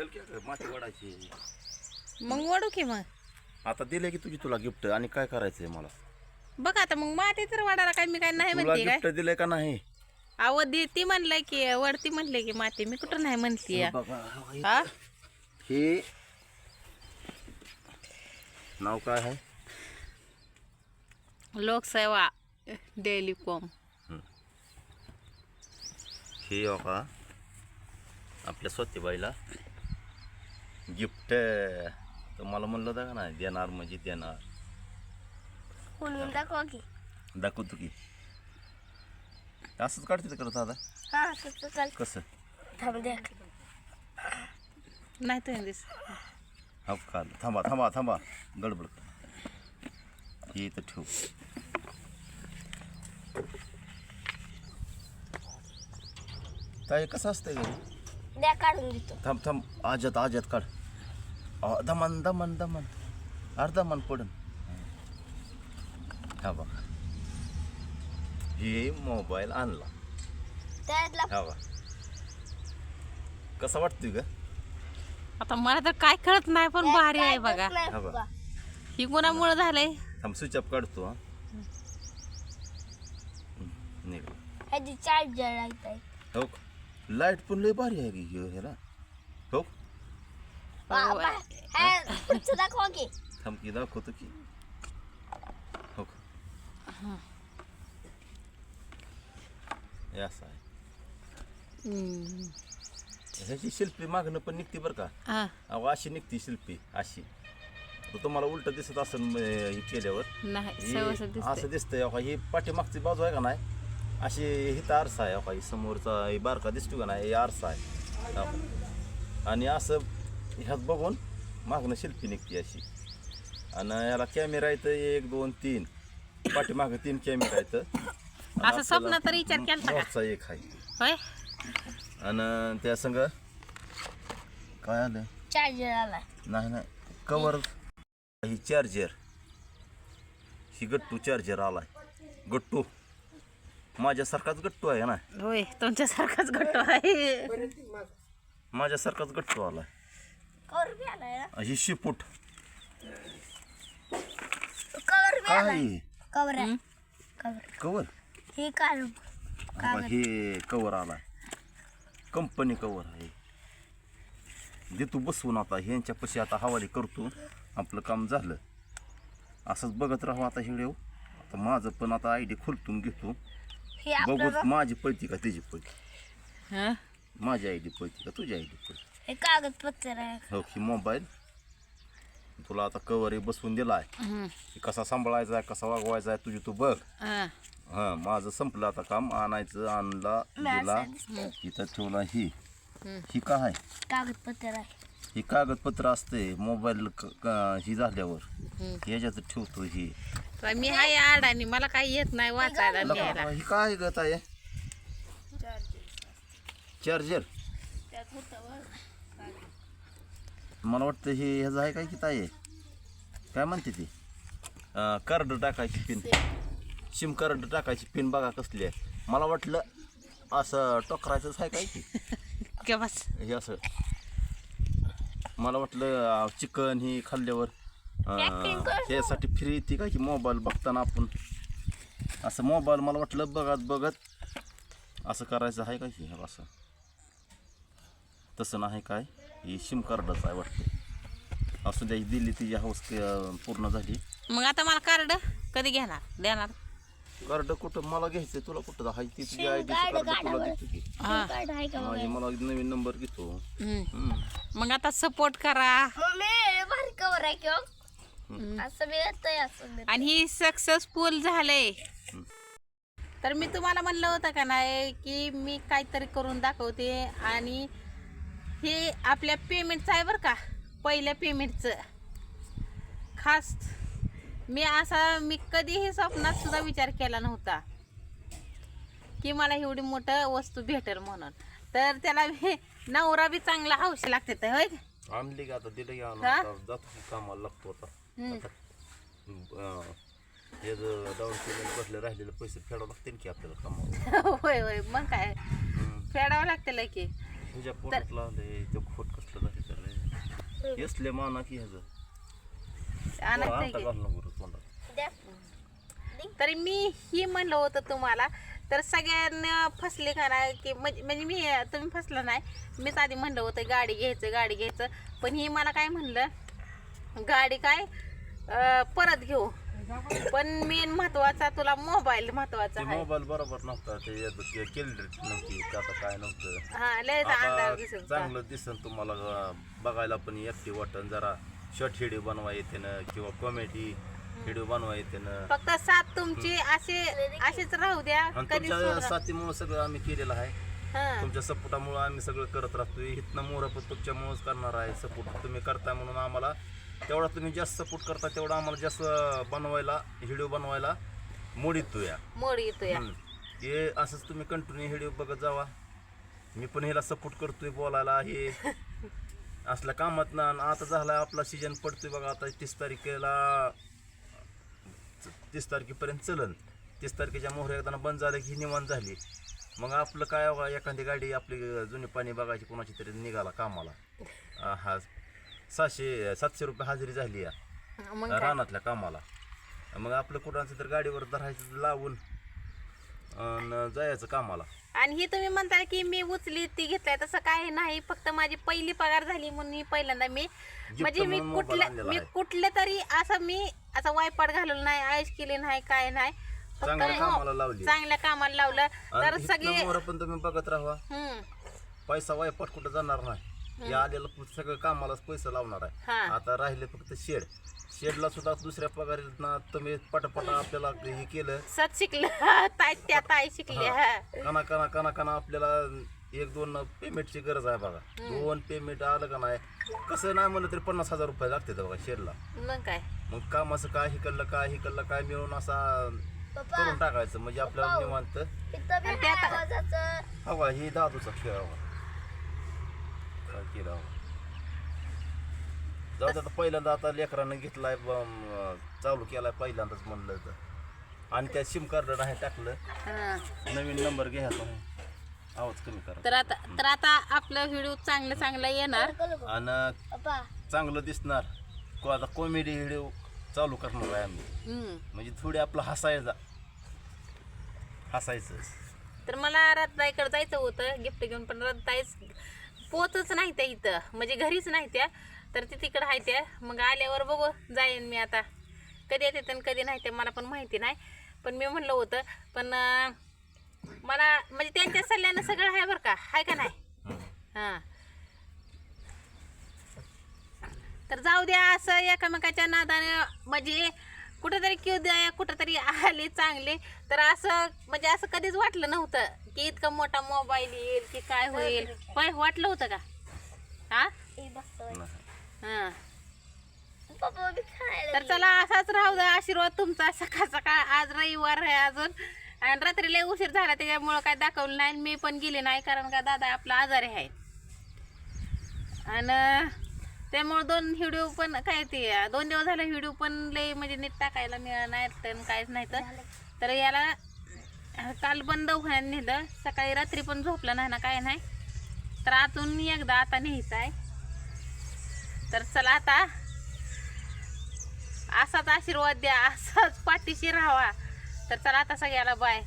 चल की अगं, माती वाढायची. मग ओढू की मग. आता दिले की तुझी तुला गिफ्ट आणि काय करायचंय मला? बघ आता मग माती तर वाढायला काय मी काय नाही तुला म्हणते गिफ्ट काय. दिलंय का नाही? अहो ती म्हणलंय की वरती म्हणले की माती मी कुठं नाही म्हणते बघा हा. हे नाव काय आहे? लोकसेवा टेलिकॉम. हे बघा आपल्या स्वतःबाईला गिफ्ट. तर मला म्हणलं होतं का नाही देणार म्हणजे देणार. म्हणून दाखवा की. दाखवतो की असंच काढते करत आता. हा तसं चाल. कसं थांब द्या. नाही तर दिस. हा काढ. थांबा थांबा थांबा गडबड. हे तर ठेव. काय कसं असतंय घरी? द्या काढून देतो. थांब थांब आजत आजत काढ. दमन दमन दमन अर्धा मन पडन. हा बघा हे मोबाईल आणला. त्यातला हा बघा कसा वाटतोय ग? आता मला तर काय कळत नाही पण भारी आहे बघा. नाही हा बघ. बघा. ही कोणामुळे झालंय. थांब स्विच ऑफ काढतो. हा निघ. ह्याची चार्जर आहे. हो लाईट पण लय भारी आहे की ह्याला. हो पुढचं दाखवा की. थांब की दाखवतो की. हो हे असं आहे. ह्याची शिल्पी मागणं पण निघते बरं का. हा. अहो अशी निघते शिल्पी अशी. तर तुम्हाला उलट दिसत असेल हे केल्यावर. नाही हे सवस दिसतंय. असं दिसतंय. अहो ही पाठीमागची बाजू आहे का नाही अशी हिथं आरसा आहे. अहो ही समोरचा हे बारका दिसतो का नाही हे आरसा आहे. अहो. आणि असं ह्यात बघून मागणं शिल्पी निघते अशी. आणि याला कॅमेरा येतं 1 2 3 पाठीमागं 3 कॅमेरा येतं. असं स्वप्न तर विचार केला का. वरचा एक आहे. होय. आणि त्या संग काय आलं चार्जर आलाय. नाही नाही कवर ही चार्जर. ही गट्टू चार्जर आलाय. गट्टू माझ्यासारखाच गट्टू आहे ना. होय तुमच्यासारखाच घट्ट आहे. माझ्यासारखाच गट्टू आलाय. कवर बी आलाय ना. ही शिपूट कवर बी काय आलाय. आहे? कवर आहे. कवर. कवर. हे काढ. बघा, हे कवर आलाय. कंपनी कवर आहे. देतो बसवून आता ह्यांच्यापाशी आता हवाली करतो. आपलं काम झालं. असंच बघत राहू आता व्हिडिओ. आता माझं पण आता आयडी खोलतून घेतो. हे आपलं बघू माझी पळती का त्याची पळती. हा. माझी आयडी पळती का तुझी आयडी पळती. हे कागदपत्र आहे. हो की मोबाईल तुला आता कवर बसवून दिलाय. कसा सांभाळायचा आहे कसा वागवायचा आहे तुझी तू बघ. हा. हा माझं संपलं आता काम. आणायचं आणला दिला इथं ठेवला. ही काय आहे? कागदपत्र आहे. ही कागदपत्र असते मोबाईल ही झाल्यावर ह्याच्यात ठेवतो. ही तर मी हाय आडानी मला काही येत नाही वाचायला लिहायला. ही काय गत आहे? चार्जर. मला वाटतं हे ह्याचं आहे काय की ताई काय म्हणते ती कार्ड टाकायची पिन. सिम कार्ड टाकायची पिन बघा कसली आहे. मला वाटलं असं टोकरायचंच आहे काय की के बस. हे असं. मला वाटलं चिकन ही खाल्ल्यावर त्यासाठी फ्री ती काय की मोबाईल बघताना आपण असं मोबाईल मला वाटलं बघत बघत असं करायचं आहे काय की असं. तसं नाही काय ही सिम कार्डच आहे वाटतं. असं द्या दिली तिची हाऊस पूर्ण झाली. मग आता मला कार्ड कधी घेणार देणार. कार्ड कुठं मला घ्यायचंय तुला कुठं हाय ती तुझी आयडी तुला देतो की. हा. कार्ड आहे का माझी मला नवीन नंबर घेतो. मग आता सपोर्ट करा. मम्मी भारी कवर आहे की. असं बी येतंय असं बी. आणि ही सक्सेसफुल झाले. तर मी तुम्हाला म्हणलं होतं का नाही की मी काहीतरी करून दाखवते. आणि हे आपल्या पेमेंटचं आहे बरं का. पहिल्या पेमेंटचं खास मी कधीही स्वप्नात सुद्धा विचार केला नव्हता की मला एवढी मोठं वस्तू भेटेल म्हणून. तर त्याला नवरा बी चांगला हौस लागते तर होय. आणली का आता दिलं की आणून हा? आता जातो की कामाला लागतो आता. हे डाऊन पेमेंट बसले राहिलेले पैसे फेडावं लागतील की आपल्याला कामाला. होय होय मग काय फेडावं लागतं की. तुझ्या पोटातला ते खोट कसलं झालं तर यसले माना की ह्याचं आणायचं आहे आता की? घालणं बरं तोंडात. द्या. तरी मी ही म्हणलं होतं तुम्हाला, तर सगळ्यांना फसले का नाही की म्हणजे मी, तुम्ही फसला नाही, मीच आधी म्हणलं होतं गाडी घ्यायचं, पण ही मला काय म्हणलं, गाडी काय परत घेऊ, पण मेन महत्वाचा तुला मोबाईल महत्वाचा ते आहे. मोबाईल बरोबर नव्हता, ते केलं नव्हती, ते आता काय नव्हतं. हा लयच अंदाज आता दिसत होता. चांगलं दिसन तुम्हाला बघायला पण एकटी वाटण, जरा शॉर्ट व्हिडिओ बनवा येते ना, किंवा कॉमेडी व्हिडिओ बनवा येते ना. फक्त साथ तुमची अशीच राहू द्या, आणि कधी तुमच्या साथीमुळे सगळं आम्ही केलेलं आहे. हा तुमच्या सपोर्टामुळे आम्ही सगळं करत राहतो. इथनं मोर पण तुमच्यामुळेच करणार आहे. सपोर्ट तुम्ही करताय म्हणून आम्हाला तेवढा, तुम्ही जास्त सपोर्ट करता तेवढा आम्हाला जास्त बनवायला, व्हिडिओ बनवायला मोड येतो या. मोड येतोय. हे असंच तुम्ही कंटिन्यू व्हिडिओ बघत जावा. मी पण ह्याला सपोर्ट करतोय बोलायला, हे असल्या कामात ना. आता झाला आपला सीजन पडतोय बघा, आता 30 तारखेपर्यंत चलन. 30 तारखेच्या मोहर एकदा बंद झालं की निवांत झाली. मग आपलं काय बघा, एखादी गाडी आपली जुनी पाणी बघायची कोणाची तरी निघाला कामाला, हा 700 रुपये हजेरी झाली या मग काय? रानातल्या कामाला. मग आपलं कुणाचं तर गाडीवर धरायचं लावून आणि जायचं कामाला. आणि ही तुम्ही म्हणताय की मी उचली ती घेतलाय, तसं काय नाही. फक्त माझी पहिली पगार झाली म्हणून मी पहिल्यांदा म्हणजे मी म्हणून मोबाईल आणलेला आहे. कुठलं तरी असं वायपाट घालवलं नाही, आयश केली नाही, काय नाही. फक्त चांगल्या कामाला लावली. चांगल्या कामाला लावलं तर आणि सगळे इथनं मोहर पण तुम्ही बघत राहा. हम्म पैसा वायपट कुठं जाणार नाही. हे आलेलं सगळं कामालाच पैसा लावणार आहे. हा. आता राहिले फक्त शेडला सुद्धा दुसऱ्या पगारीला तुम्ही पटापटा आपल्याला हे केलं, सत शिकलं ताई शिकल्या. कना कना कना कना आपल्याला 1-2 पेमेंटची गरज आहे बघा. 2 पेमेंट आलं का नाही, कसं नाही म्हणलं तरी 50,000 रुपये लागते बघा शेडला. मग काय? मग कामाचं काय हिकडलं काय मिळून असा करून टाकायचं, म्हणजे आपल्याला निवांत इथं बी आणि ते आता- आवाजाचं हवा. ही दादूचा खेळ हवा काय केलं हवा. जाऊ दे आता, पहिल्यांदा आता लेकरानं घेतलाय, चालू केलाय पहिल्यांदाच म्हणलं तर. आणि त्या सिम कार्ड नाही टाकलं, हा. नवीन नंबर घ्यायचा आहे. आवाज कमी करा. तर आता आपलं व्हिडिओ चांगलं येणार. आणि पप्पा चांगलं दिसणार. आता कॉमेडी व्हिडिओ चालू करणार आहे आम्ही, हम्म. म्हणजे थोडी आपलं हसायचं. तर मला रत्ताईकडे जायचं होतं गिफ्ट घेऊन, पण रत्ताईच पोचच नाही त्या इथं, म्हणजे घरीच नाही त्या, तर ती तिकडं आहे त्या. मग आल्यावर बघू, जाईन मी आता. कधी येते आणि कधी नाही ते मला पण माहिती नाही. पण मी म्हणलं होतं, पण मला म्हणजे त्यांच्या सल्ल्यानं सगळं आहे बरं का, आहे का नाही? हां. तर जाऊ द्या, असं एकमेकाच्या नादाने म्हणजे कुठेतरी क्यू द्या, कुठेतरी आले चांगले. तर असं म्हणजे असं कधीच वाटलं नव्हतं की इतका मोठा मोबाईल येईल की काय होईल. वाटलं होतं का? हा हां. पप्पा बी खायला तर चला, असाच राहू द्या आशीर्वाद तुमचा. सकाळ आज रविवार आहे अजून, आणि रात्री लय उशीर झाला त्याच्यामुळं काय दाखवलं नाही. मी पण गेले नाही, कारण का दादा आपला आजारी आहे. आणि त्यामुळे 2 व्हिडिओ पण काय ते 2 दिवस झाले व्हिडिओ पण लय म्हणजे नीट टाकायला मिळालं नाही, तर काहीच नाही. तर याला काल पण दवाखान्यात नेलं, सकाळी रात्री पण झोपलं नाही ना, काय नाही. तर अजून एकदा आता न्यायचं आहे. तर चला, आता असाच आशीर्वाद द्या, असाच पाठीशी राहावा. तर चला आता सगळ्याला बाय.